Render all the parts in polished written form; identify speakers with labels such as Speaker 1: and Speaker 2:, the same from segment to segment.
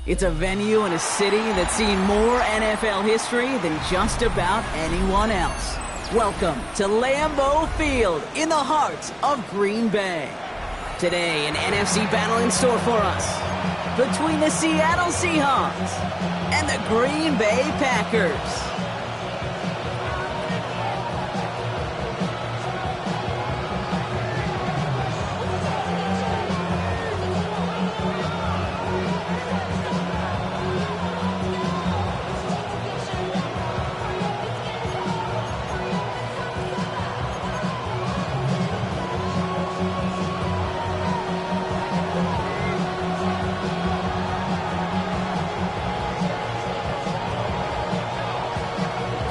Speaker 1: It's a venue in a city that's seen more NFL history than just about anyone else. Welcome to Lambeau Field in the heart of Green Bay. Today, an NFC battle in store for us between the Seattle Seahawks and the Green Bay Packers.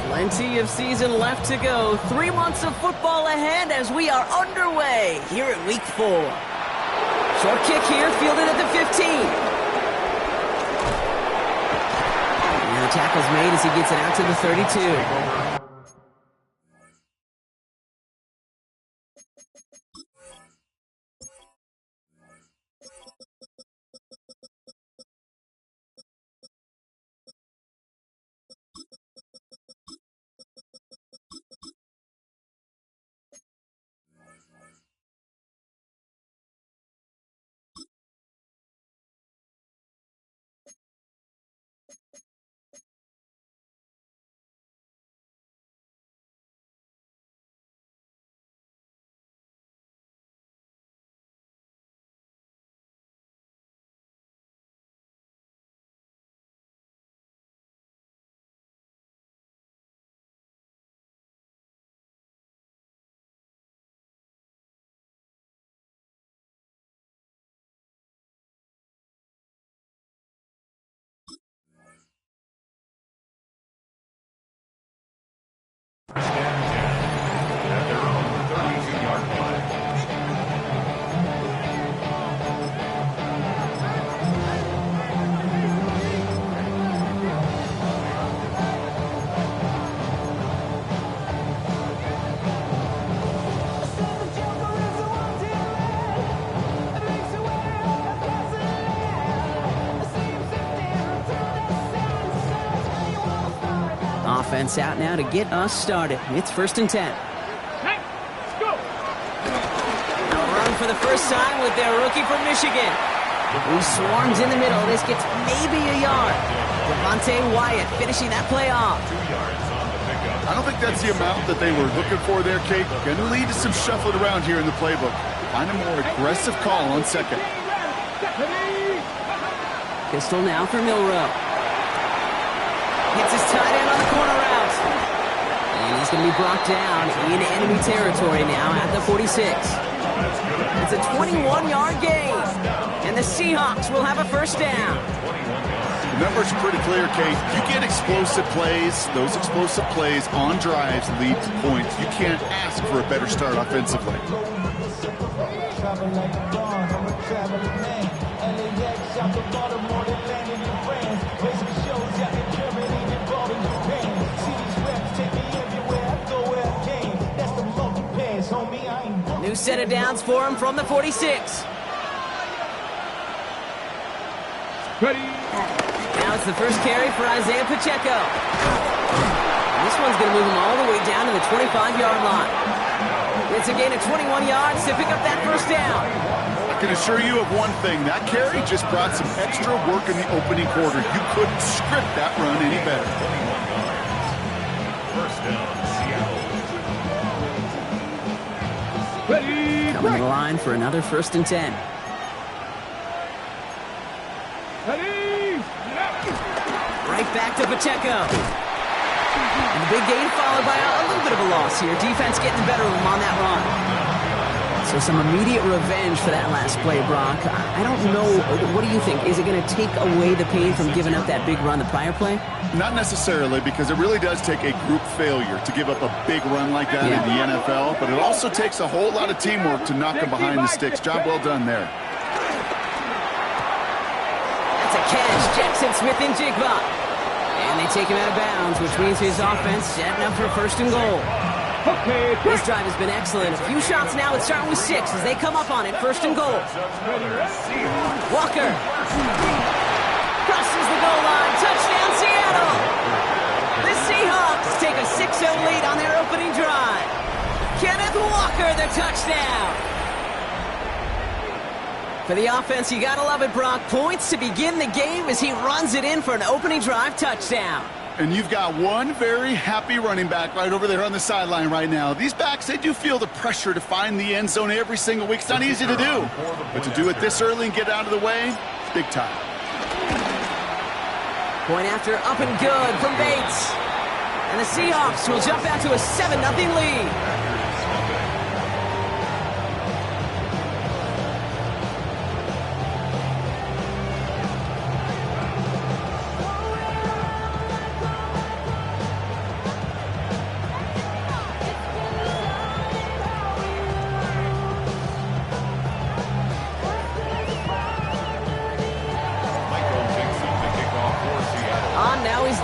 Speaker 1: Plenty of season left to go. 3 months of football ahead as we are underway here at Week 4. Short kick here, fielded at the 15. And the tackle's made as he gets it out to the 32.
Speaker 2: At their own 32-yard line.
Speaker 1: Offense out now to get us started. It's 1st and 10.
Speaker 2: Let's go.
Speaker 1: They'll run for the first time with their rookie from Michigan, who swarms in the middle. This gets maybe a yard. Devontae Wyatt finishing that play off.
Speaker 2: 2 yards on the pickup.
Speaker 3: I don't think that's the amount that they were looking for there, Kate. Going to lead to some shuffling around here in the playbook. Find a more aggressive call on second.
Speaker 1: Pistol now for Milrow. Hits his tight end on the corner route. And he's going to be brought down in enemy territory now at the 46. It's a 21-yard gain. And the Seahawks will have a first down.
Speaker 3: The numbers are pretty clear, Kate. You get explosive plays. Those explosive plays on drives lead to points. You can't ask for a better start offensively.
Speaker 1: New set of downs for him from the 46.
Speaker 2: Ready.
Speaker 1: Now it's the first carry for Isaiah Pacheco. And this one's going to move him all the way down to the 25-yard line. It's a gain of 21 yards to pick up that first down.
Speaker 3: I can assure you of one thing. That carry just brought some extra work in the opening quarter. You couldn't script that run any better.
Speaker 2: First down, Seattle.
Speaker 1: Ready. Coming to the line for another 1st and 10.
Speaker 2: Ready.
Speaker 1: Right back to Pacheco. And the big gain followed by a little bit of a loss here. Defense getting the better of him on that run. So some immediate revenge for that last play, Brock. I don't know. What do you think? Is it going to take away the pain from giving up that big run the prior play?
Speaker 3: Not necessarily, because it really does take a group failure to give up a big run like that in the NFL, but it also takes a whole lot of teamwork to knock them behind the sticks. Job well done there.
Speaker 1: That's a catch. Jackson Smith and Jigba. And they take him out of bounds, which means his offense setting up for 1st and goal. This drive has been excellent. A few shots now. It's starting with 6 as they come up on it. 1st and goal. Walker. Crosses the goal line. Touchdown, Seattle. The Seahawks take a 6-0 lead on their opening drive. Kenneth Walker, the touchdown. For the offense, you gotta love it, Brock. Points to begin the game as he runs it in for an opening drive touchdown.
Speaker 3: And you've got one very happy running back right over there on the sideline right now. These backs, they do feel the pressure to find the end zone every single week. It's not easy to do. But to do it this early and get out of the way, it's big time.
Speaker 1: Point after up and good from Bates. And the Seahawks will jump out to a 7-0 lead.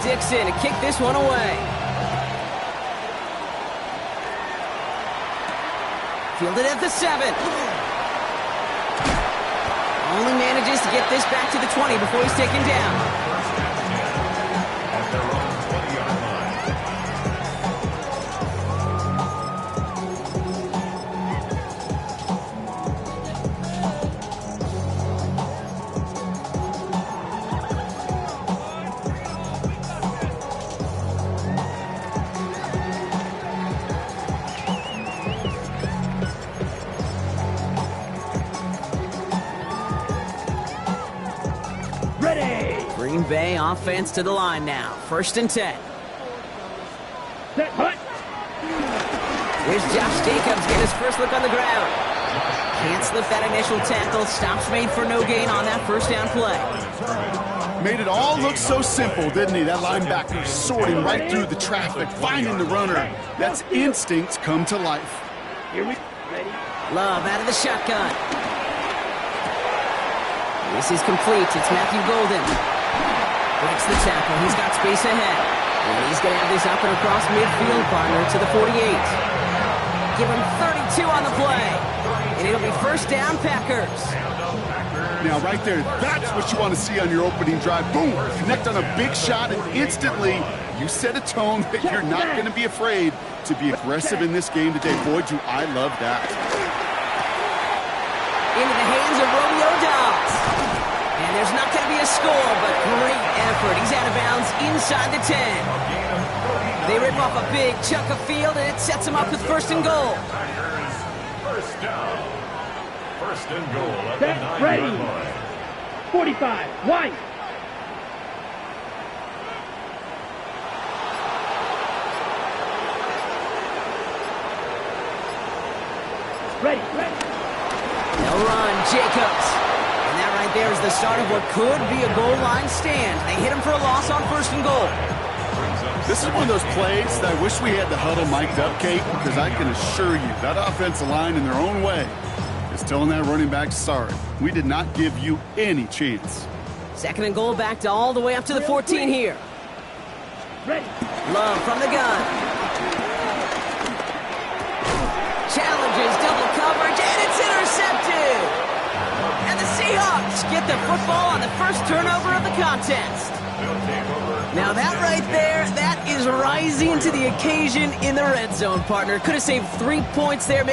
Speaker 1: Dixon to kick this one away. Fielded at the 7. Only manages to get this back to the 20 before he's taken down. Green Bay offense to the line now. 1st and 10. Here's Josh Jacobs getting his first look on the ground. Can't slip that initial tackle. Stops made for no gain on that first down play.
Speaker 3: Made it all look so simple, didn't he? That linebacker sorting right through the traffic, finding the runner. That's instincts come to life.
Speaker 1: Love out of the shotgun. This is complete. It's Matthew Golden. Breaks the tackle. He's got space ahead. And he's going to have this up and across midfield, partner, to the 48. Give him 32 on the play. And it'll be 1st down, Packers.
Speaker 3: Now, right there, that's what you want to see on your opening drive. Boom! Connect on a big shot, and instantly you set a tone that you're not going to be afraid to be aggressive in this game today. Boy, do I love that.
Speaker 1: Into the hands of Romeo Dobbs. And there's not going to be a score, but great effort. He's out of bounds inside the 10. They rip off a big chunk of field, and it sets him up with 1st and goal.
Speaker 2: First down. 1st and goal at the 9-yard line.
Speaker 4: 45, White. Ready.
Speaker 1: They'll run, Jacobs. And that right there is the start of what could be a goal line stand. They hit him for a loss on 1st and goal.
Speaker 3: This is one of those plays that I wish we had the huddle mic'd up, Kate, because I can assure you that offensive line in their own way is telling that running back, sorry, we did not give you any chance.
Speaker 1: 2nd and goal, backed all the way up to the 14 here. Love from the gun. Challenges, double coverage, and it's intercepted. And the Seahawks get the football on the first turnover of the contest. Now that right there, that is rising to the occasion in the red zone, partner. Could have saved 3 points there,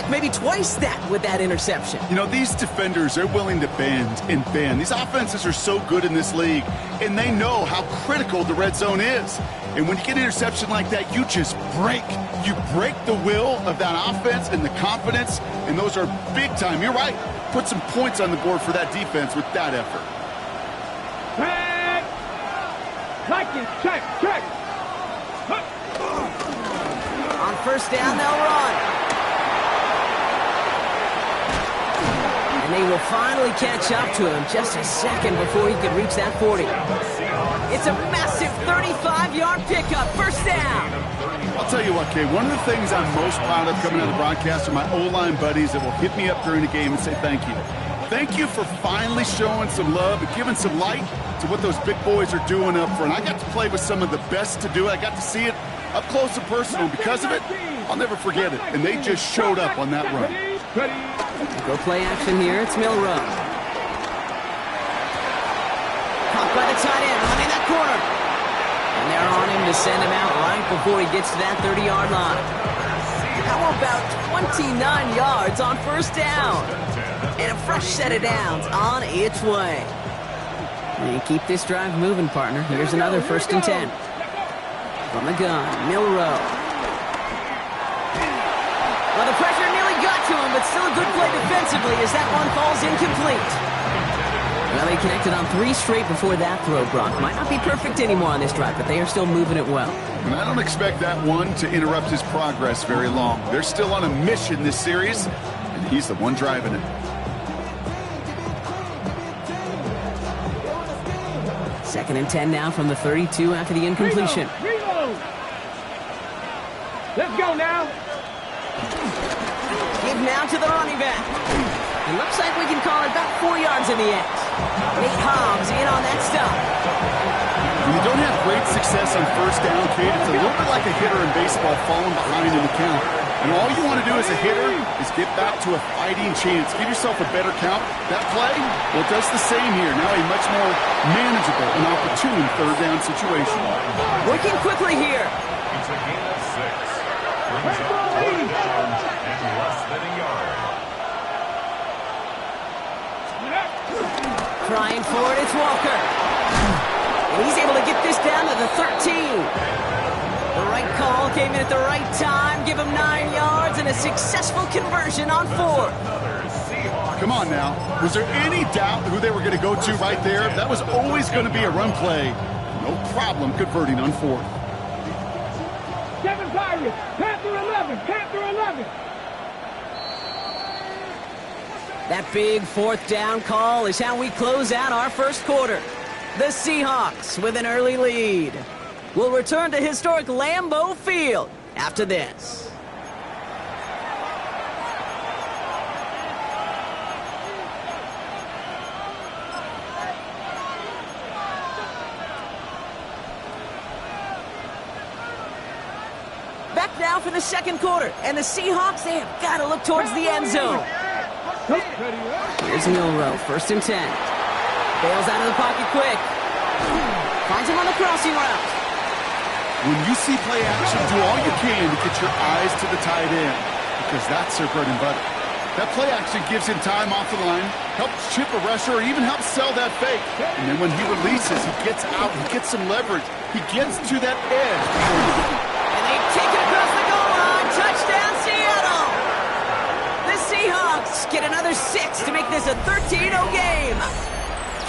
Speaker 1: maybe twice that with that interception.
Speaker 3: You know, these defenders, they're willing to bend and bend. These offenses are so good in this league, and they know how critical the red zone is. And when you get an interception like that, you just break. You break the will of that offense and the confidence, and those are big time. You're right. Put some points on the board for that defense with that effort.
Speaker 4: Check.
Speaker 1: On 1st down, they'll run. And they will finally catch up to him just a second before he could reach that 40. It's a massive 35-yard pickup, 1st down.
Speaker 3: I'll tell you what, Kay, one of the things I'm most proud of coming out of the broadcast are my O-line buddies that will hit me up during the game and say thank you. Thank you for finally showing some love and giving some light to what those big boys are doing up front. I got to play with some of the best to do it. I got to see it up close and personal. Because of it, I'll never forget it. And they just showed up on that run.
Speaker 1: Go play action here. It's Milrow. Caught Caught by the tight end, running that corner. And they're on him to send him out right before he gets to that 30-yard line. How about 29 yards on first down? And a fresh set of downs on its way. And keep this drive moving, partner. Here's another 1st and 10. From the gun, Milrow. Well, the pressure nearly got to him, but still a good play defensively as that one falls incomplete. Well, they connected on 3 straight before that throw, Brock. Might not be perfect anymore on this drive, but they are still moving it well.
Speaker 3: And I don't expect that one to interrupt his progress very long. They're still on a mission this series, and he's the one driving it.
Speaker 1: 2nd and 10 now from the 32 after the incompletion.
Speaker 4: Reload. Let's go now.
Speaker 1: Give now to the running back. It looks like we can call it about 4 yards in the end. Nate Hobbs in on that stop.
Speaker 3: When you don't have great success on first down, Kate, it's a little bit like a hitter in baseball falling behind in the count. And all you want to do as a hitter is get back to a fighting chance. Give yourself a better count. That play, well, it does the same here. Now a much more manageable and opportune 3rd down situation.
Speaker 1: Working quickly here.
Speaker 2: It's a gain of 6. Brings up 4 downs and less than a yard.
Speaker 1: Trying for it, it's Walker. And he's able to get this down to the 13. The right call came in at the right time. Give him 9 yards and a successful conversion on 4th.
Speaker 3: Come on now. Was there any doubt who they were going to go to right there? That was always going to be a run play. No problem converting on 4th.
Speaker 4: 7 Pirates. Panther 11. Panther 11.
Speaker 1: That big 4th down call is how we close out our first quarter. The Seahawks with an early lead. We'll return to historic Lambeau Field after this. Back now for the 2nd quarter, and the Seahawks, they have got to look towards the end zone. Here's Milrow, 1st and 10. Bails out of the pocket quick. Finds him on the crossing route.
Speaker 3: When you see play action, do all you can to get your eyes to the tight end, because that's their bread and butter. That play action gives him time off the line, helps chip a rusher, or even helps sell that fake. And then when he releases, he gets out, he gets some leverage. He gets to that edge.
Speaker 1: And they take it across the goal line. Touchdown, Seattle! The Seahawks get another 6 to make this a 13-0 game.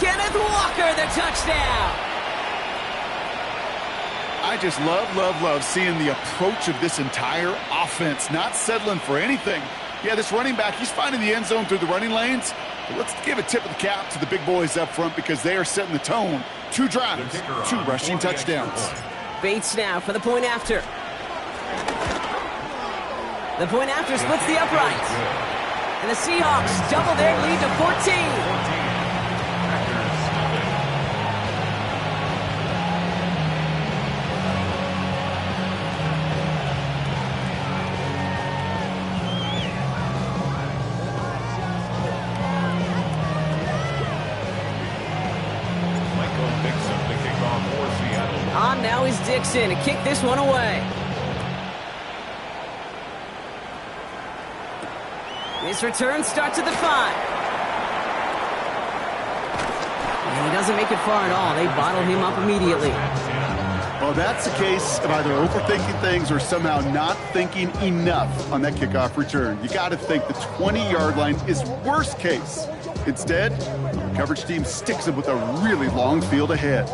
Speaker 1: Kenneth Walker, the touchdown.
Speaker 3: I just love seeing the approach of this entire offense, not settling for anything. Yeah, this running back, he's finding the end zone through the running lanes. But let's give a tip of the cap to the big boys up front because they are setting the tone. 2 drives, 2 rushing touchdowns.
Speaker 1: Bates now for the point after. The point after splits the uprights. And the Seahawks double their lead to 14. On now is Dixon to kick this one away. This return starts at the 5. And he doesn't make it far at all. They bottle him up immediately.
Speaker 3: Well, that's the case of either overthinking things or somehow not thinking enough on that kickoff return. You got to think the 20-yard line is worst case. Instead, the coverage team sticks him with a really long field ahead.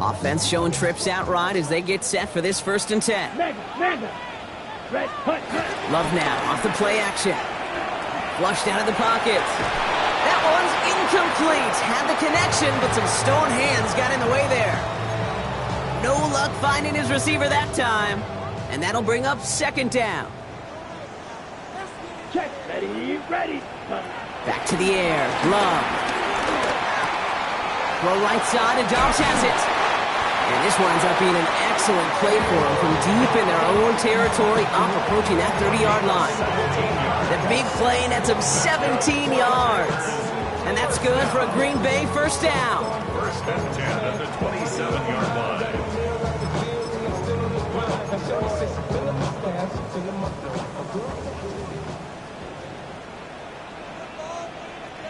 Speaker 1: Offense showing trips outright as they get set for this 1st and 10. Love now off the play action. Flushed out of the pocket. That one's incomplete. Had the connection, but some stone hands got in the way there. No luck finding his receiver that time. And that'll bring up 2nd down.
Speaker 4: Check. Ready.
Speaker 1: Back to the air. Love. Throw right side, and Dobbs has it. And this winds up being an excellent play for them from deep in their own territory, up approaching that 30-yard line. The big play nets them 17 yards. And that's good for a Green Bay first down.
Speaker 2: First and 10 at the 27-yard line.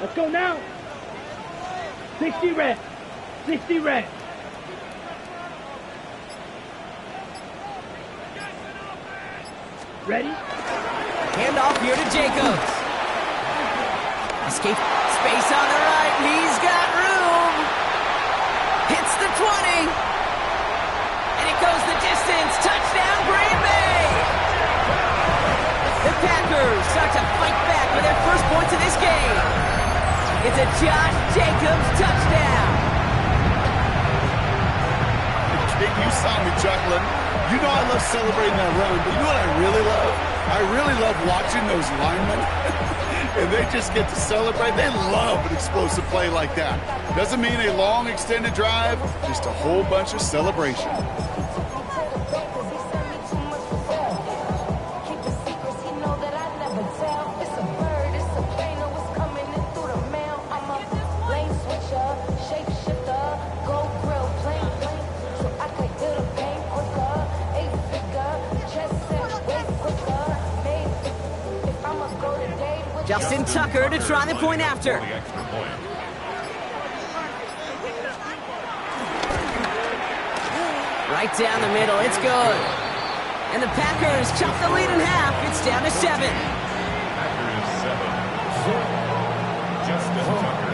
Speaker 4: Let's go now. 60 reps. 60 reps. Ready?
Speaker 1: Handoff here to Jacobs. Escape space on the right. He's got room. Hits the 20. And it goes the distance. Touchdown, Green Bay. The Packers start to fight back with their first points of this game. It's a Josh Jacobs touchdown.
Speaker 3: Kid, you saw me chuckling. You know I love celebrating that run, but you know what I really love? I really love watching those linemen. And they just get to celebrate. They love an explosive play like that. Doesn't mean a long extended drive, just a whole bunch of celebration.
Speaker 1: Justin Tucker to try the point after. Right down the middle, it's good. And the Packers chop the lead in half. It's down to 7.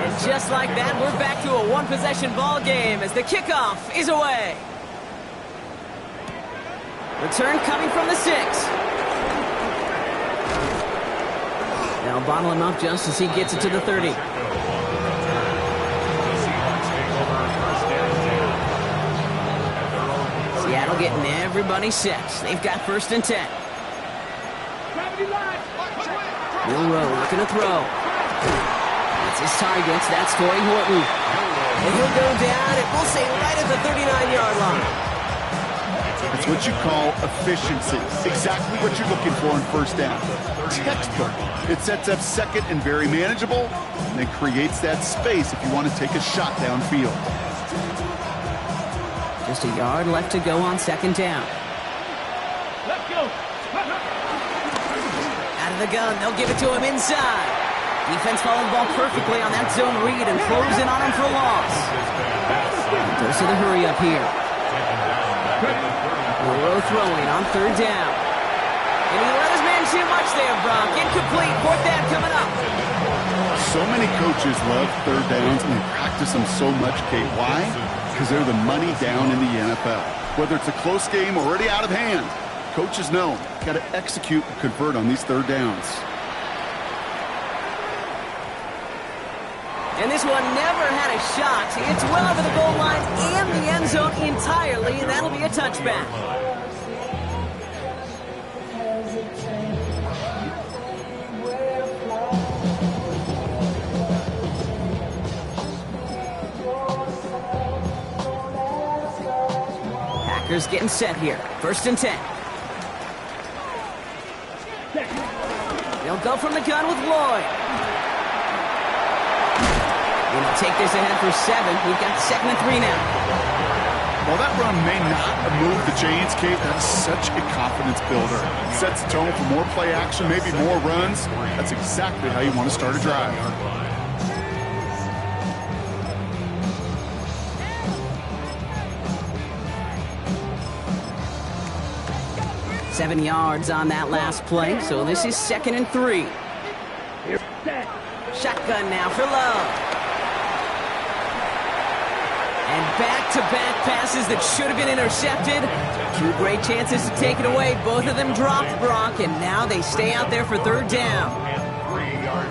Speaker 1: And just like that, we're back to a one-possession ball game as the kickoff is away. Return coming from the 6. They'll bottle him up just as he gets it to the 30. Seattle getting everybody set. They've got first and 10. Milroe looking to throw. That's his target. That's Tory Horton. And he'll go down, and we'll say right at the 39-yard line.
Speaker 3: That's what you call efficiency. Exactly what you're looking for in first down. Textbook. It sets up second and very manageable, and it creates that space if you want to take a shot downfield.
Speaker 1: Just a yard left to go on second down.
Speaker 4: Let's go.
Speaker 1: Out of the gun, they'll give it to him inside. Defense followed the ball perfectly on that zone read and close in on him for a loss. Goes to the hurry up here. Milroe throwing on third down. And he let his man too much there, Brock. Incomplete. Fourth down coming up.
Speaker 3: So many coaches love third downs, and they practice them so much, Kate. Why? Because they're the money down in the NFL. Whether it's a close game or already out of hand, coaches know got to execute and convert on these third downs.
Speaker 1: And this one never had a shot. It's well over the goal line and the end zone entirely, and that'll be a touchback. Packers getting set here. First and 10. They'll go from the gun with Lloyd. Gonna take this ahead for 7. We've got second and 3 now.
Speaker 3: While that run may not move the chains, Kate, that's such a confidence builder. It sets the tone for more play action, maybe more runs. That's exactly how you want to start a drive.
Speaker 1: 7 yards on that last play, so this is second and 3. Shotgun now for Love. And back-to-back passes that should have been intercepted. 2 great chances to take it away. Both of them dropped, Brock, and now they stay out there for third down.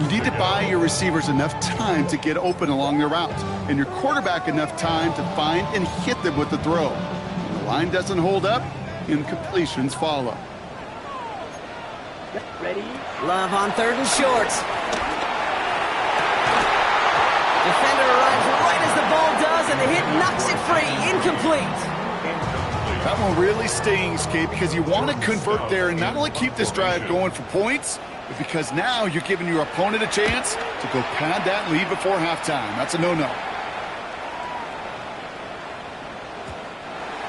Speaker 3: You need to buy your receivers enough time to get open along their route, and your quarterback enough time to find and hit them with the throw. When the line doesn't hold up, incompletions follow.
Speaker 4: Ready?
Speaker 1: Love on third and short. Defender arrives right as the ball does, and the hit knocks it free. Incomplete.
Speaker 3: That one really stings, Kate, because you want to convert there and not only keep this drive going for points, but because now you're giving your opponent a chance to go pad that lead before halftime. That's a no-no.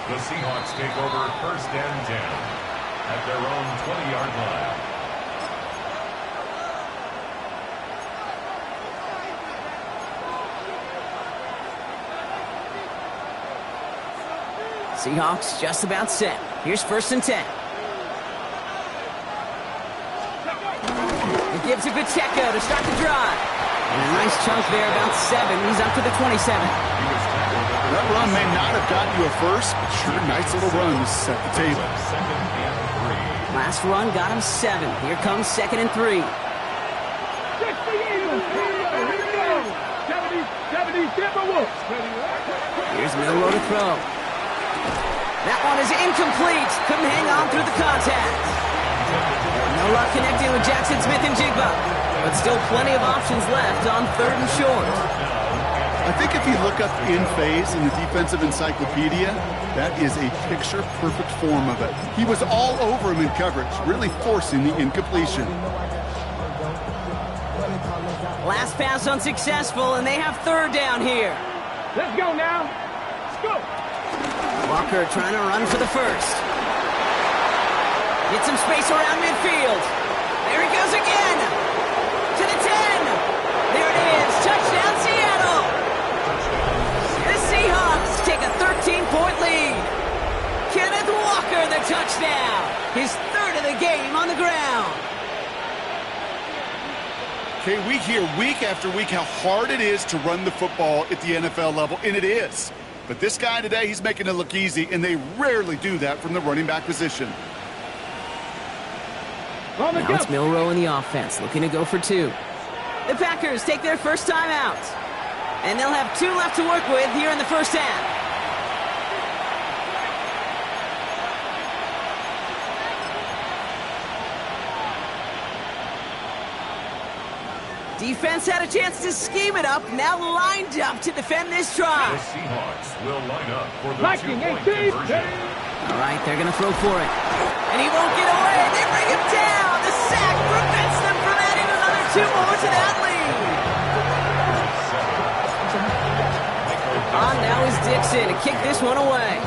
Speaker 2: The Seahawks take over 1st and 10 at their own 20-yard line.
Speaker 1: Seahawks just about set. Here's 1st and 10. He gives it to Pacheco to start the drive. And a nice chunk there, about 7. He's up to the 27.
Speaker 3: That run may not have gotten you a first, but sure, nice little run to set the table.
Speaker 1: Last run got him 7. Here comes 2nd and 3.
Speaker 4: Check the Eagles. Here we go. 70, Timberwolves.
Speaker 1: Here's Milroe to throw. That one is incomplete. Couldn't hang on through the contact. No luck connecting with Jackson Smith and Jigba. But still plenty of options left on 3rd and short.
Speaker 3: I think if you look up in phase in the defensive encyclopedia, that is a picture-perfect form of it. He was all over him in coverage, really forcing the incompletion.
Speaker 1: Last pass unsuccessful, and they have 3rd down here.
Speaker 4: Let's go now. Let's go.
Speaker 1: Walker trying to run for the 1st. Get some space around midfield. There he goes again. To the 10. There it is. Touchdown, Seattle. The Seahawks take a 13-point lead. Kenneth Walker, the touchdown. His 3rd of the game on the ground.
Speaker 3: Okay, we hear week after week how hard it is to run the football at the NFL level, and it is. But this guy today, he's making it look easy, and they rarely do that from the running back position.
Speaker 1: Now it's Milroe in the offense, looking to go for 2. The Packers take their first time out. And they'll have 2 left to work with here in the first half. Defense had a chance to scheme it up, now lined up to defend this drive.
Speaker 2: The Seahawks will line up for the
Speaker 4: Viking
Speaker 2: 2-point
Speaker 4: 18.
Speaker 2: conversion.
Speaker 1: All right, they're going to throw for it. And he won't get away. They bring him down. The sack prevents them from adding another 2 more to that lead. On now is Dixon to kick this one away.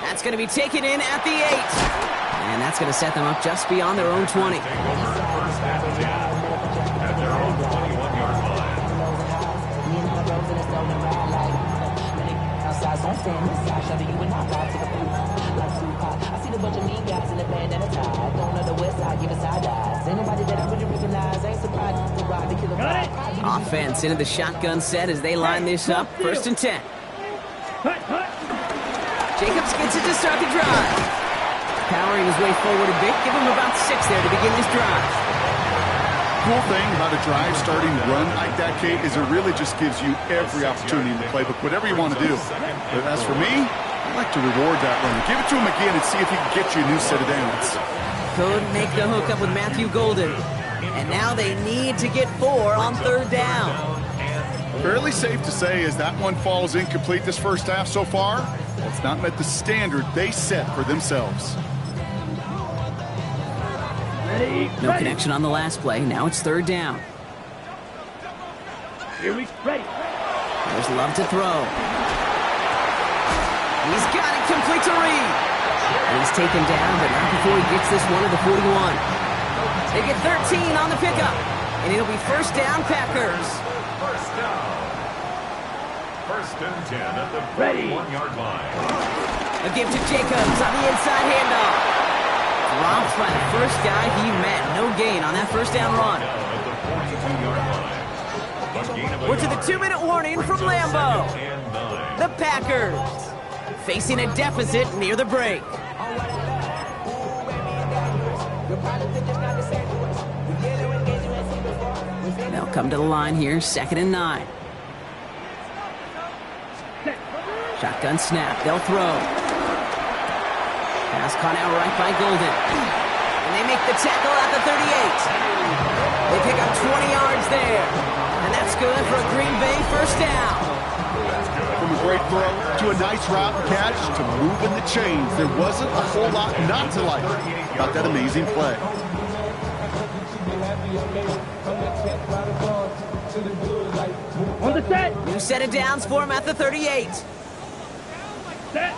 Speaker 1: That's going to be taken in at the 8. And that's going to set them up just beyond their own 20.
Speaker 2: Take over 1st and 10 at their own 21-yard line.
Speaker 1: Offense into the shotgun set as they line this up. 1st and 10. Jacobs gets it to start the drive. Powering his way forward a bit. Give him about 6 there to begin this drive.
Speaker 3: Cool thing about a drive starting run like that, Kate, is it really just gives you every opportunity in the playbook, whatever you want to do. But as for me, I like to reward that run. Give it to him again and see if he can get you a new set of downs.
Speaker 1: Couldn't make the hook up with Matthew Golden. And now they need to get 4 on 3rd down.
Speaker 3: Fairly safe to say as that one falls incomplete this first half so far, it's not met the standard they set for themselves.
Speaker 1: No connection on the last play. Now it's 3rd down.
Speaker 4: Here we ready.
Speaker 1: There's Love to throw. He's got it complete to Reed. And he's taken down, but not before he gets this one to the 41. They get 13 on the pickup. And it'll be 1st down, Packers.
Speaker 2: 1st down. 1st and 10 at the 41-yard line.
Speaker 1: A give to Jacobs on the inside handoff. Dropped by the first guy he met. No gain on that 1st down run. We're to the 2-minute warning from Lambeau. The Packers facing a deficit near the break. They'll come to the line here, 2nd and 9. Shotgun snap. They'll throw. Pass caught out right by Golden. And they make the tackle at the 38. They pick up 20 yards there. And that's good for a Green Bay 1st down.
Speaker 3: great throw to a nice route and catch to moving the chains. There wasn't a whole lot not to like about that amazing play.
Speaker 4: On the set.
Speaker 1: New set of downs for him at the 38.
Speaker 4: Set.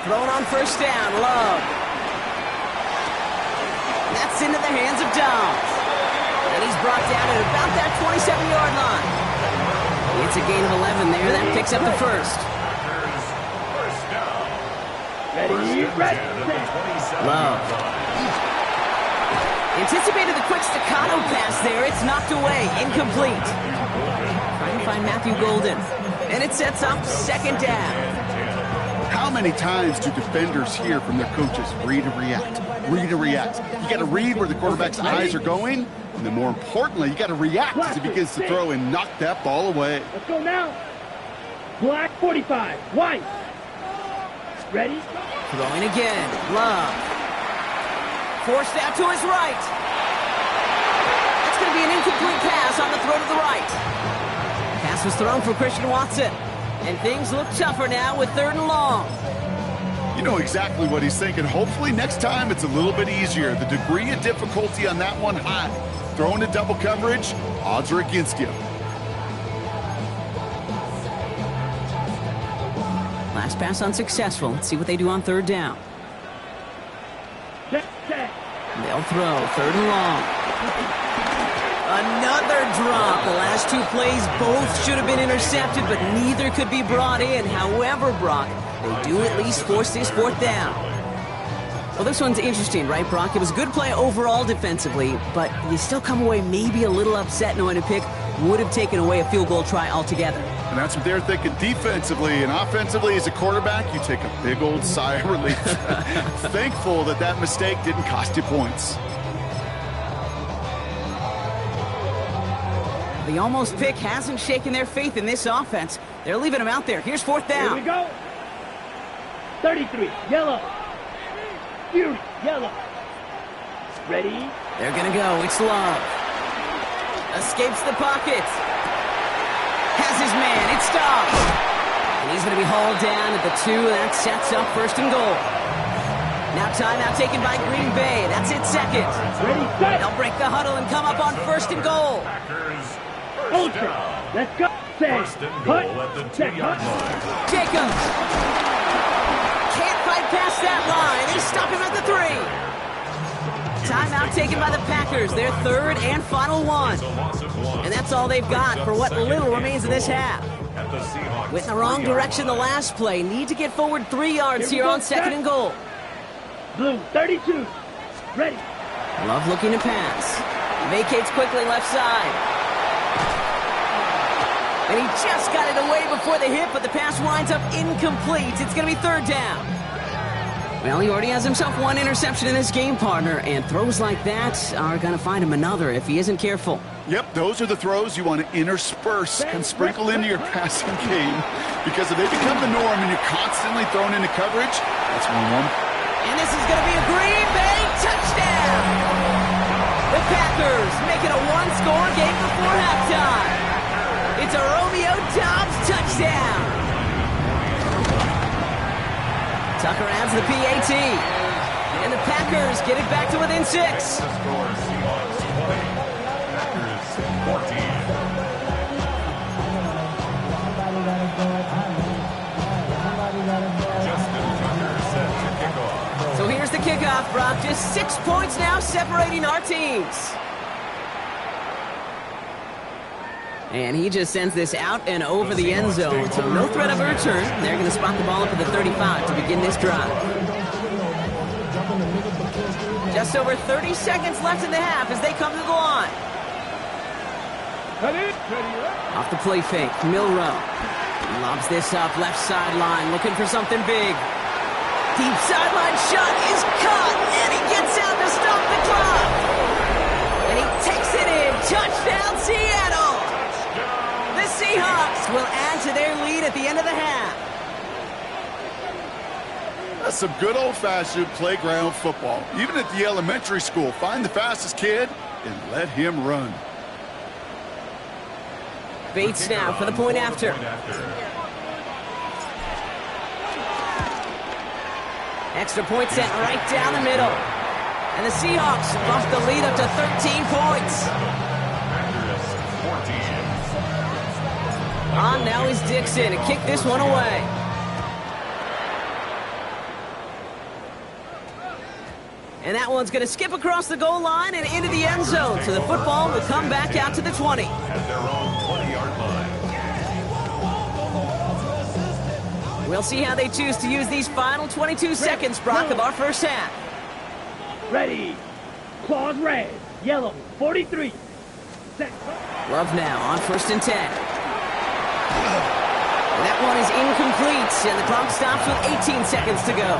Speaker 1: Thrown on first down, Love. That's into the hands of Downs. And he's brought down at about that 27-yard line. It's a gain of 11 there. That picks up the first.
Speaker 4: Ready, ready,
Speaker 1: Love. Anticipated the quick staccato pass there. It's knocked away. Incomplete. Trying to find Matthew Golden. And it sets up second down.
Speaker 3: How many times do defenders hear from their coaches, read and react, read and react? You got to read where the quarterback's eyes are going, and then more importantly, you got to react as he begins to throw and knock that ball away.
Speaker 4: Let's go now. Black 45. White. Ready?
Speaker 1: Throwing again. Love. Forced out to his right. That's going to be an incomplete pass on the throw to the right. Pass was thrown for Christian Watson. And things look tougher now with 3rd and long.
Speaker 3: You know exactly what he's thinking. Hopefully next time it's a little bit easier. The degree of difficulty on that one high. Throwing to double coverage, odds are against him.
Speaker 1: Last pass unsuccessful. Let's see what they do on 3rd down. They'll throw 3rd and long. Another drop. The last 2 plays both should have been intercepted, but neither could be brought in. However, Brock, they do at least force this 4th down. Well, this one's interesting, right, Brock? It was a good play overall defensively, but you still come away maybe a little upset knowing a pick would have taken away a field goal try altogether.
Speaker 3: And that's what they're thinking defensively. And offensively, as a quarterback, you take a big old sigh of relief. Thankful that that mistake didn't cost you points.
Speaker 1: The almost pick hasn't shaken their faith in this offense. They're leaving him out there. Here's 4th down.
Speaker 4: Here we go. 33. Yellow. Fury. Yellow. Ready?
Speaker 1: They're going to go. It's Love. Escapes the pocket. Has his man. It stops. And he's going to be hauled down at the 2. That sets up 1st and goal. Now timeout taken by Green Bay. That's it, 2nd.
Speaker 4: Ready, set.
Speaker 1: They'll break the huddle and come up on 1st and goal.
Speaker 4: Ultra. Let's go. Set.
Speaker 2: 1st and goal at the 2-yard line.
Speaker 1: Jacobs. Can't fight past that line. They stop him at the 3. Timeout taken by the Packers. Their 3rd and final one. And that's all they've got for what little remains of this half. Went in the wrong direction the last play. Need to get forward 3 yards here on 2nd and goal.
Speaker 4: Blue 32. Ready.
Speaker 1: Love looking to pass. Vacates quickly left side. And he just got it away before the hit, but the pass winds up incomplete. It's going to be 3rd down. Well, he already has himself 1 interception in this game, partner, and throws like that are going to find him another if he isn't careful.
Speaker 3: Yep, those are the throws you want to intersperse and sprinkle into your passing game, because if they become the norm and you're constantly thrown into coverage, that's 1-1.
Speaker 1: And this is going to be a Green Bay touchdown. The Packers make it a 1-score game before halftime. It's a Romeo Doubs touchdown. Tucker adds the PAT. And the Packers get it back to within 6. So here's the kickoff, Brock. Just 6 points now separating our teams. And he just sends this out and over the end zone. So no threat of a return. They're going to spot the ball up at the 35 to begin this drive. Just over 30 seconds left in the half as they come to the line. Off the play fake, Milrow. Lobs this up, left sideline, looking for something big. Deep sideline shot is caught, and he gets out to stop the clock. And he takes it in. Touchdown, Seattle. The Seahawks will add to their lead at the end of the half.
Speaker 3: That's some good old-fashioned playground football. Even at the elementary school, find the fastest kid and let him run.
Speaker 1: Bates now for the point after. Extra point sent right down the middle. And the Seahawks bump the lead up to 13 points. On now is Dixon to kick this one away. And that one's going to skip across the goal line and into the end zone. So the football will come back out to the 20.
Speaker 2: At their own 20-yard line.
Speaker 1: We'll see how they choose to use these final 22 seconds, Brock, of our first half.
Speaker 4: Ready. Claws red. Yellow. 43. Set.
Speaker 1: Love now on 1st and 10. That one is incomplete, and the clock stops with 18 seconds to go.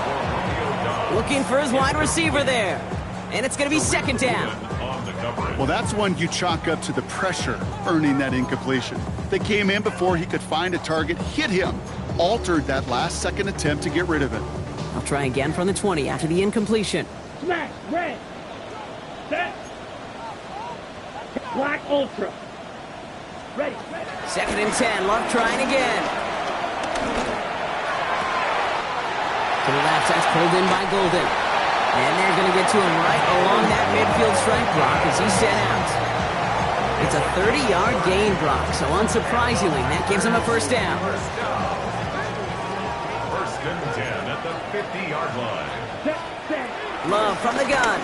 Speaker 1: Looking for his wide receiver there. And it's going to be 2nd down.
Speaker 3: Well, that's one you chalk up to the pressure earning that incompletion. They came in before he could find a target, hit him, altered that last-second attempt to get rid of it.
Speaker 1: I'll try again from the 20 after the incompletion.
Speaker 4: Smash. Red. Set. Black Ultra. Ready.
Speaker 1: 2nd and 10. Love trying again. To the left, that's pulled in by Golden. And they're going to get to him right along that midfield strike block as he's sent out. It's a 30-yard gain, Brock, so unsurprisingly, that gives him a 1st down.
Speaker 2: 1st and 10 at the 50-yard line.
Speaker 1: Love from the gun.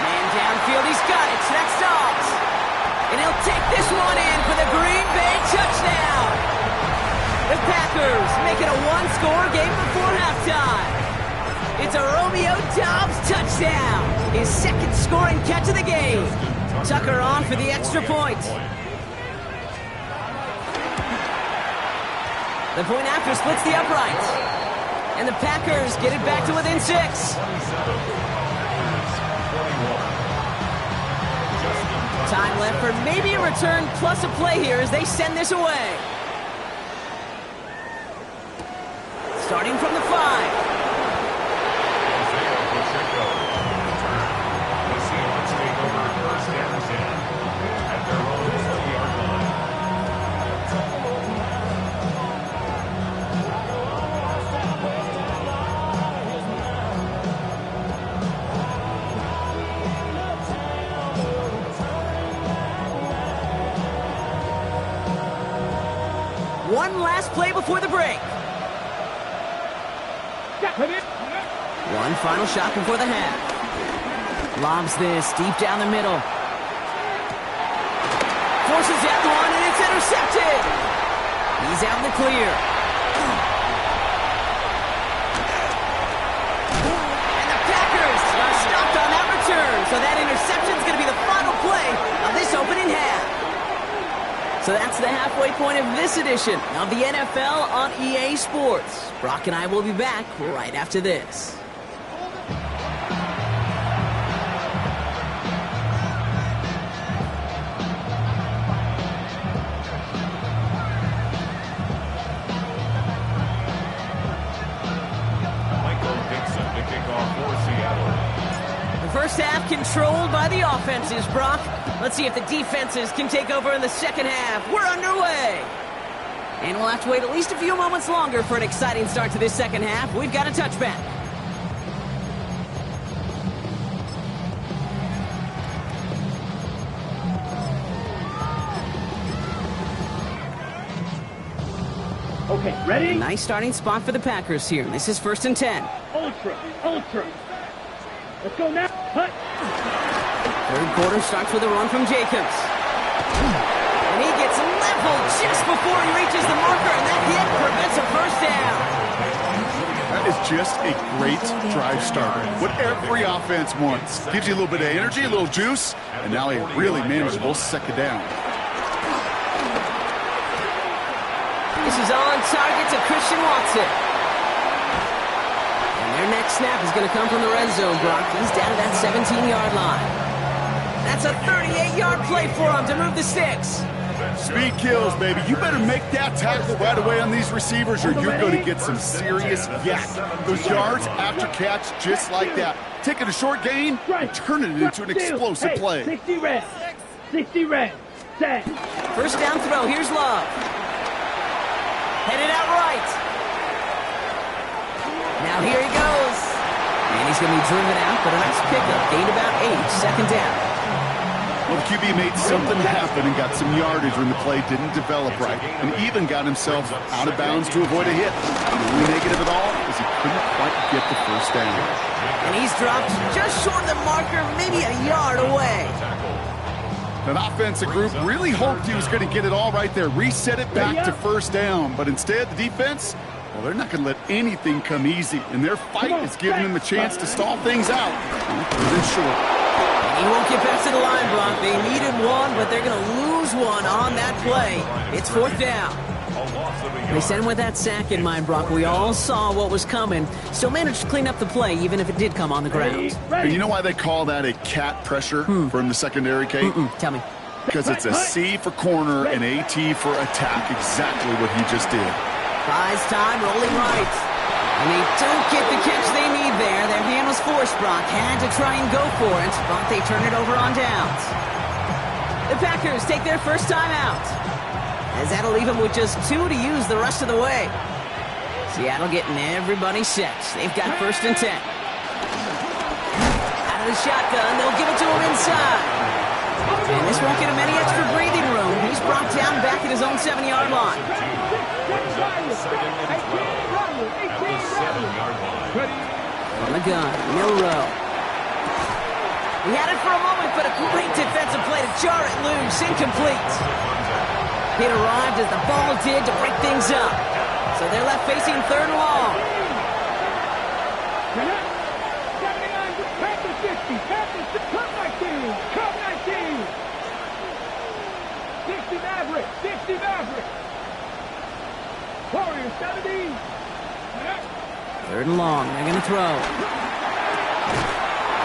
Speaker 1: Man downfield, he's got it. So that's Dobbs. And he'll take this one in for the Green Bay touchdown. The Packers make it a one-score game before halftime. It's a Romeo Dobbs touchdown. His 2nd scoring catch of the game. Tucker on for the extra point. The point after splits the uprights. And the Packers get it back to within 6. Time left for maybe a return plus a play here as they send this away. Starting from the 5.
Speaker 2: The Seahawks take over 1st and 10 at their own 20-yard line.
Speaker 1: One last play before the break. One final shot before the half. Lobs this deep down the middle. Forces that one, and it's intercepted. He's out in the clear. And the Packers are stopped on that return. So that interception is going to be the final play of this opening half. So that's the halfway point of this edition of the NFL on EA Sports. Brock and I will be back right after this. First half controlled by the offenses, Brock. Let's see if the defenses can take over in the 2nd half. We're underway. And we'll have to wait at least a few moments longer for an exciting start to this 2nd half. We've got a touchback.
Speaker 4: Okay, ready?
Speaker 1: Nice starting spot for the Packers here. This is 1st and 10.
Speaker 4: Ultra. Let's go now. Cut.
Speaker 1: 3rd quarter starts with a run from Jacobs. And he gets leveled just before he reaches the marker, and that hit prevents a 1st down.
Speaker 3: That is just a great drive starter. What every offense wants. Gives you a little bit of energy, a little juice, and now a really manageable 2nd down.
Speaker 1: This is on target to Christian Watson. Their next snap is going to come from the red zone, Brock. He's down to that 17-yard line. That's a 38-yard play for him to move the sticks.
Speaker 3: Speed kills, baby. You better make that tackle right away on these receivers or you're going to get some serious yak. Those yards after catch just like that. Taking a short gain and turning it into an explosive play.
Speaker 4: 60 red. 60 red. Set.
Speaker 1: 1st down throw. Here's Love. Headed out right. here he goes. And he's going to be driven out, but a nice pickup. Gained about 8, second down.
Speaker 3: Well, the QB made something happen and got some yardage when the play didn't develop right, and even got himself out of bounds to avoid a hit. The only negative at all is he couldn't quite get the first down.
Speaker 1: And he's dropped just short of the marker, maybe a yard away.
Speaker 3: That offensive group really hoped he was going to get it all right there, reset it back to first down, but instead the defense, well, they're not going to let anything come easy, and their fight is giving them a chance to stall things out. They're short.
Speaker 1: He won't get back to the line, Brock. They needed one, but they're going to lose one on that play. It's fourth down. They sent him with that sack in mind, Brock. We all saw what was coming. Still managed to clean up the play, even if it did come on the ground.
Speaker 3: And you know why they call that a cat pressure from the secondary, Kate?
Speaker 1: Tell me.
Speaker 3: Because it's a C for corner and a T for attack. Exactly what he just did.
Speaker 1: Buys time, rolling right. And they don't get the catch they need there. Their hand was forced, Brock. Had to try and go for it, but they turn it over on downs. The Packers take their first time out, as that'll leave them with just 2 to use the rest of the way. Seattle getting everybody set. They've got first and 10. Out of the shotgun, they'll give it to him inside. And this won't get him any extra breathing room. He's brought down back at his own 7-yard line. From the gun, Milrow. He had it for a moment, but a great defensive play to jar it loose. Incomplete. It arrived as the ball did to break things up. So they're left facing third and long.
Speaker 4: Warriors 70.
Speaker 1: Third and long. They're going to throw.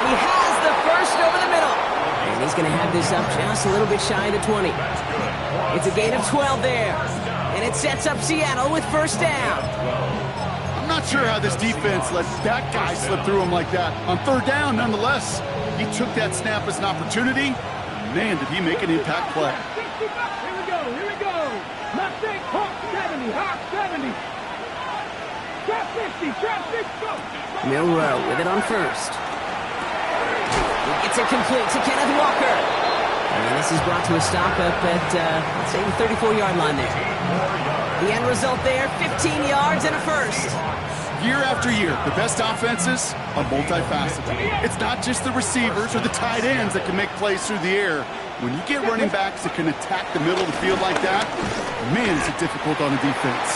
Speaker 1: He has the first over the middle. And he's going to have this up just a little bit shy of the 20. It's a gain of 12 there. And it sets up Seattle with first down.
Speaker 3: I'm not sure how this defense let that guy slip through him like that. On third down, nonetheless, he took that snap as an opportunity. Man, did he make an impact play.
Speaker 4: Here we go. Mustang, Hawk 70, Hawk 70. Trap 50, trap 50, go.
Speaker 1: Milrow with it on first. He gets it complete to Kenneth Walker. And this is brought to a stop up at, let's say, the 34-yard line there. The end result there, 15 yards and a first.
Speaker 3: Year after year, the best offenses are multifaceted. It's not just the receivers or the tight ends that can make plays through the air. When you get running backs that can attack the middle of the field like that, man, is it difficult on a defense.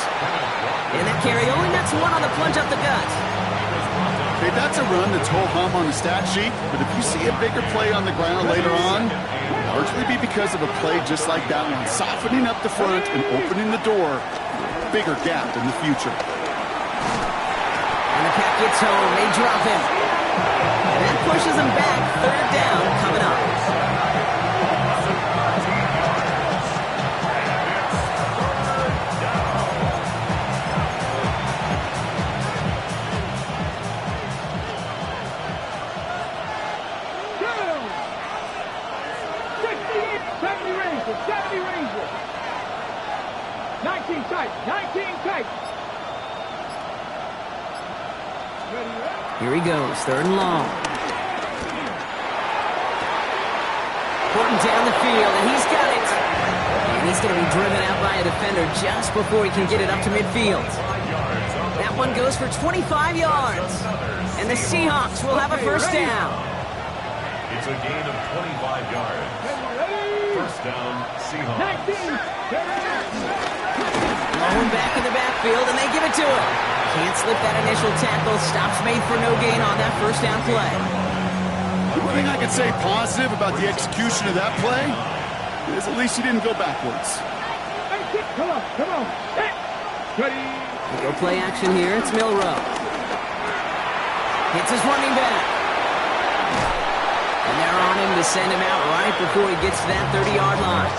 Speaker 1: And that carry only nets one on the plunge up the gut.
Speaker 3: Hey, that's a run that's ho-hum on the stat sheet, but if you see a bigger play on the ground later on, it'll largely be because of a play just like that one, softening up the front and opening the door for a bigger gap in the future.
Speaker 1: And the Pack gets home. They drop him. And that pushes him back. Third down coming up. Here he goes, third and long. Porting down the field, and he's got it. And he's going to be driven out by a defender just before he can get it up to midfield. That one goes for 25 yards. And the Seahawks will have a first down.
Speaker 2: It's a gain of 25 yards. First down, Seahawks.
Speaker 1: Going back in the backfield, and they give it to him. Can't slip that initial tackle. Stops made for no gain on that first down play.
Speaker 3: The one thing I can say positive about the execution of that play is at least he didn't go backwards.
Speaker 4: Come on. Ready.
Speaker 1: Go play action here. It's Milrow. Hits his running back. And they're on him to send him out right before he gets to that 30-yard line.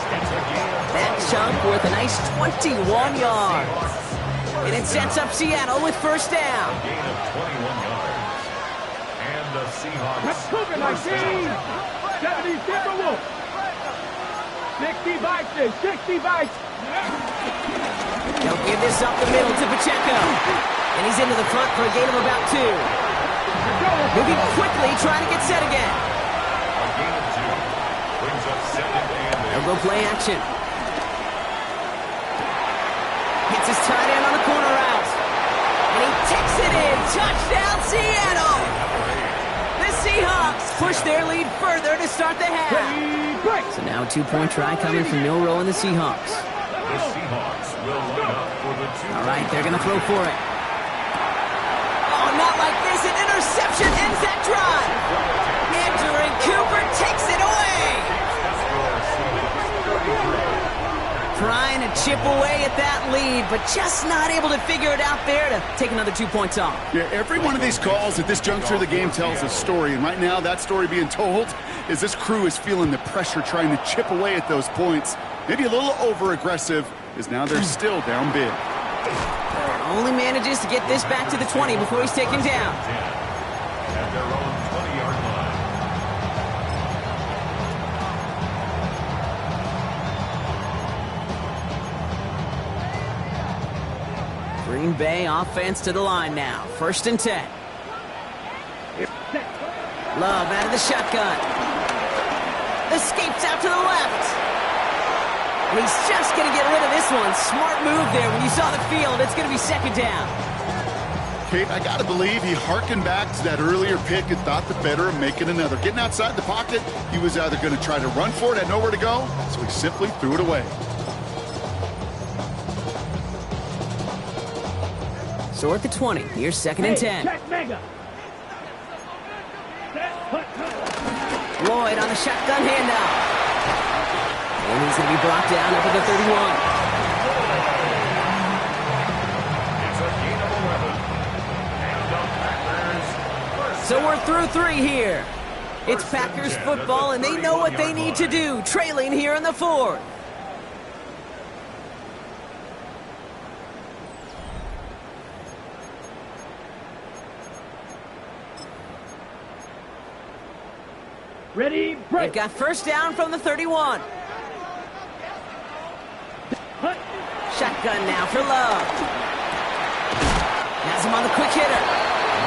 Speaker 1: That chunk worth a nice 21 yards. And it sets up Seattle with first down.
Speaker 2: Gain of 21 yards. And the Seahawks.
Speaker 4: 70 Timberwolves. 60 Vikings. 60 Vikings.
Speaker 1: They'll give this up the middle to Pacheco. And he's into the front for a gain of about 2. Moving quickly, trying to get set again.
Speaker 2: A gain of 2. Brings up 2nd and 8.
Speaker 1: They'll go play action. Hits his tight end on the corner route. And he takes it in. Touchdown, Seattle! The Seahawks push their lead further to start the half. So now a 2-point try coming from Milroe and the Seahawks.
Speaker 2: The Seahawks will line up for the 2.
Speaker 1: All right, they're going to throw for it. Oh, not like this. An interception ends that drive. Andrew Cooper takes it away. Trying to chip away at that lead, but just not able to figure it out there to take another 2 points off.
Speaker 3: Yeah, every one of these calls at this juncture of the game tells a story, and right now that story being told is this crew is feeling the pressure trying to chip away at those points. Maybe a little over-aggressive, as now they're still down big.
Speaker 1: Only manages to get this back to the 20 before he's taken down.
Speaker 2: At their own 20-yard line.
Speaker 1: Green Bay offense to the line now. 1st and 10. Love out of the shotgun. Escapes out to the left. And he's just going to get rid of this one. Smart move there. When you saw the field, it's going to be 2nd down.
Speaker 3: Kate, I got to believe he hearkened back to that earlier pick and thought the better of making another. Getting outside the pocket, he was either going to try to run for it, had nowhere to go, so he simply threw it away.
Speaker 1: So at the 20, here's 2nd and 10. Lloyd on the shotgun handoff. And he's going to be brought down up at the 31.
Speaker 2: It's a gain of 11. And the Packers.
Speaker 1: So we're through 3 here. It's Packers football, and they know what they need to do, trailing here in the 4th.
Speaker 4: Ready, break.
Speaker 1: They've got 1st down from the 31. Shotgun now for Love. Has him on the quick hitter.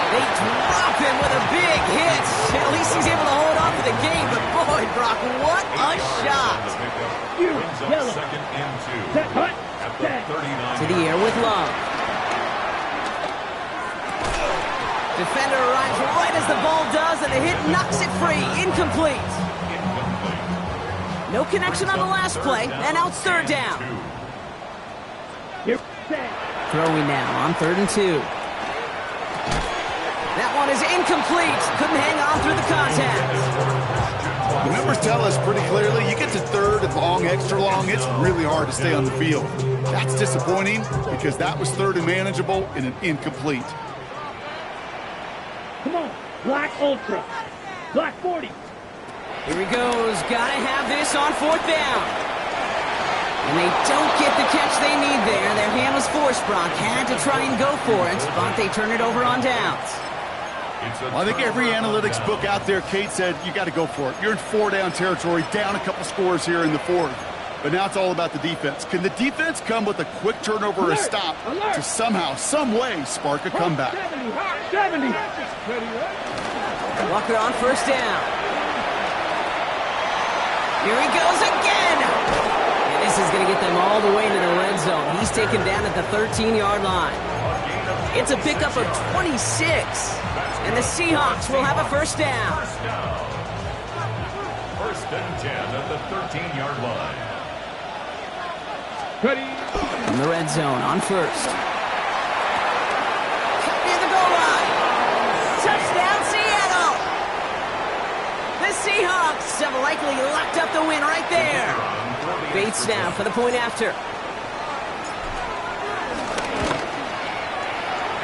Speaker 1: They drop him with a big hit. At least he's able to hold on to the game, but boy, Brock, what a shot.
Speaker 2: Brings up 2nd and 2. At the 39.
Speaker 1: To the air with Love. Defender arrives right as the ball does, and the hit knocks it free. Incomplete. No connection on the last play, and now it's 3rd down. Throwing now on 3rd and 2. That one is incomplete. Couldn't hang on through the contact.
Speaker 3: The numbers tell us pretty clearly, you get to 3rd and long, extra long, it's really hard to stay on the field. That's disappointing because that was 3rd and manageable and an incomplete.
Speaker 4: Come on, Black Ultra. Black 40.
Speaker 1: Here he goes. Gotta have this on 4th down. And they don't get the catch they need there. Their hand was forced, Brock. Had to try and go for it, but they turn it over on downs.
Speaker 3: Well, I think every analytics book out there, Kate, said you got to go for it. You're in 4-down territory, down a couple scores here in the 4th. But now it's all about the defense. Can the defense come with a quick turnover or a stop to somehow, some way, spark a comeback?
Speaker 4: 70.
Speaker 1: Walker on 1st down. Here he goes again. And this is going to get them all the way into the red zone. He's taken down at the 13-yard line. It's a pickup of 26. And the Seahawks will have a 1st down.
Speaker 2: 1st and 10 at the 13-yard line.
Speaker 4: Ready.
Speaker 1: From the red zone on 1st. Near the goal line. Touchdown, Seattle. The Seahawks have likely locked up the win right there. Bates now for the point after.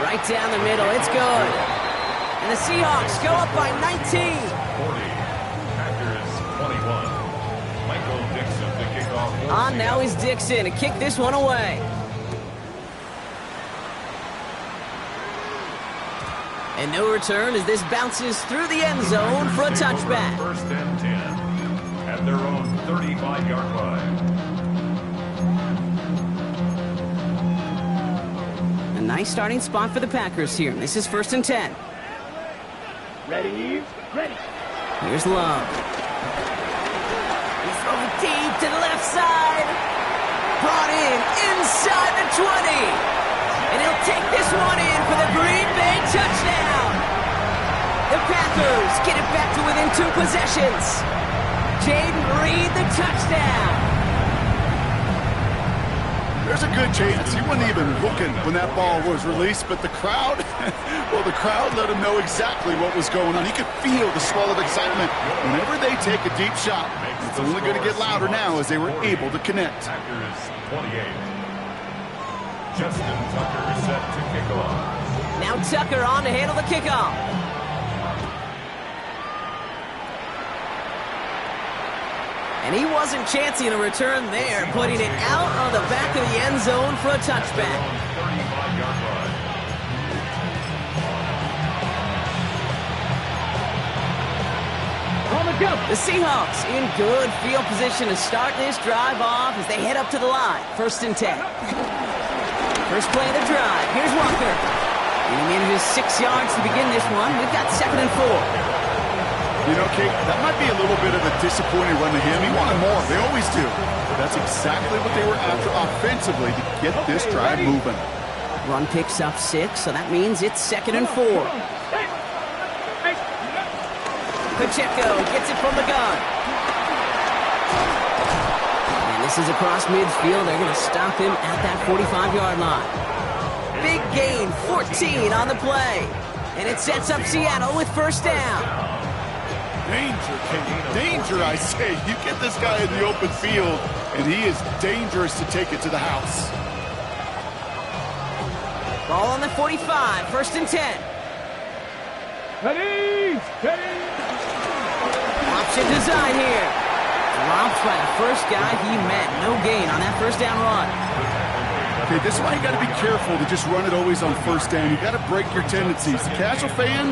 Speaker 1: Right down the middle. It's good. And the Seahawks go up by 19.
Speaker 2: 40. Packers 21. Michael Dixon to kick off.
Speaker 1: On now is Dixon to kick this one away. And no return as this bounces through the end zone for a touchback.
Speaker 2: 1st and 10 at their own 35-yard line.
Speaker 1: A nice starting spot for the Packers here. This is 1st and 10.
Speaker 4: Ready? Ready.
Speaker 1: Here's Love. He's throwing deep to the left side. Brought in inside the 20. And he'll take this one in for the Green Bay touchdown. The Packers get it back to within 2 possessions. Jaden Reed, the touchdown.
Speaker 3: There's a good chance he wasn't even looking when that ball was released, but the crowd, well, the crowd let him know exactly what was going on. He could feel the swell of excitement. Whenever they take a deep shot, it's only going to get louder now as they were able to connect.
Speaker 2: Packers 28. Justin Tucker is set to kick off.
Speaker 1: Now Tucker on to handle the kickoff. And he wasn't chancing a return there, putting it out on the back of the end zone for a touchback.
Speaker 2: 35-yard line.
Speaker 4: On the go.
Speaker 1: The Seahawks in good field position to start this drive off as they head up to the line. 1st and 10. First play of the drive. Here's Walker. He manages 6 yards to begin this one. We've got 2nd and 4.
Speaker 3: You know, Kate, that might be a little bit of a disappointing run to him. He wanted more. They always do. But that's exactly what they were after offensively to get this drive moving.
Speaker 1: Run picks up 6, so that means it's 2nd and 4. Pacheco gets it from the gun. And this is across midfield. They're going to stop him at that 45-yard line. Big gain, 14 on the play. And it sets up Seattle with 1st down.
Speaker 3: Danger, Kate. Danger, I say. You get this guy in the open field, and he is dangerous to take it to the house.
Speaker 1: Ball on the 45, 1st and 10.
Speaker 4: Ready? Ready.
Speaker 1: Option design here. Dropped by the first guy he met. No gain on that 1st down run.
Speaker 3: Okay, this is why you got to be careful to just run it always on 1st down. You got to break your tendencies. The casual fan,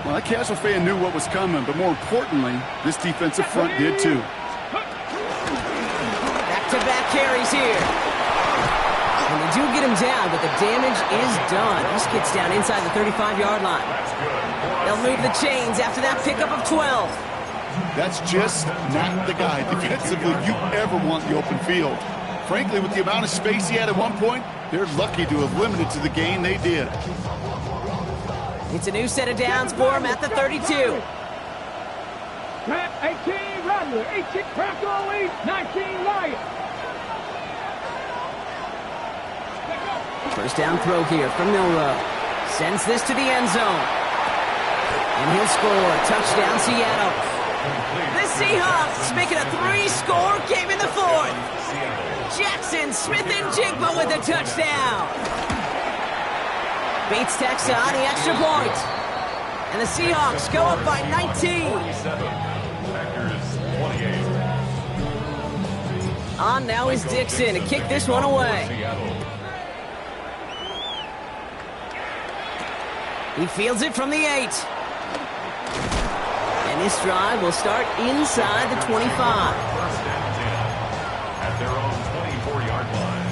Speaker 3: well, that casual fan knew what was coming, but more importantly, this defensive front did too.
Speaker 1: Back-to-back carries here. And they do get him down, but the damage is done. This gets down inside the 35-yard line. They'll move the chains after that pickup of 12.
Speaker 3: That's just not the guy defensively you ever want in the open field. Frankly, with the amount of space he had at one point, they're lucky to have limited to the gain they did.
Speaker 1: It's a new set of downs for him at the 32.
Speaker 4: 18, Rattler. 18, Crackle, 19, Lion.
Speaker 1: 1st down throw here from Milrow. Sends this to the end zone. And he'll score. Touchdown, Seattle. The Seahawks making a 3-score game in the 4th. Jackson Smith-Njigba with a touchdown. Beats Texas on the extra point. And the Seahawks go up by 19.
Speaker 2: 47. Packers 28.
Speaker 1: On now is Dixon to kick this one away.
Speaker 2: Seattle.
Speaker 1: He fields it from the 8. And this drive will start inside the 25.
Speaker 2: 1st and 10 at their own 24-yard line.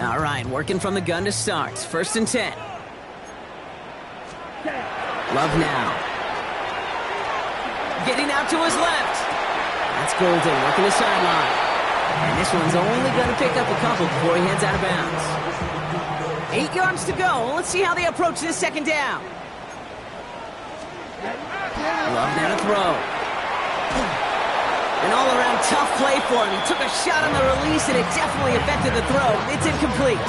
Speaker 1: All right, working from the gun to start. 1st and 10. Love now. Getting out to his left. That's Golden working the sideline. And this one's only going to pick up a couple before he heads out of bounds. 8 yards to go. Let's see how they approach this 2nd down. Love now to throw. An all-around tough play for him. He took a shot on the release, and it definitely affected the throw. It's incomplete.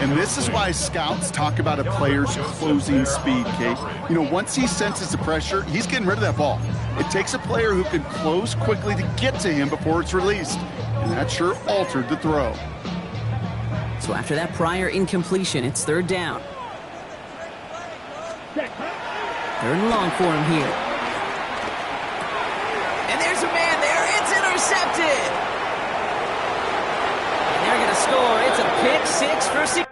Speaker 3: And this is why scouts talk about a player's closing speed, Kate. You know, once he senses the pressure, he's getting rid of that ball. It takes a player who can close quickly to get to him before it's released. And that sure altered the throw.
Speaker 1: So after that prior incompletion, it's 3rd down. 3rd and long for him here. And there's a man there. It's intercepted. And they're going to score. It's a pick 6 for Seattle.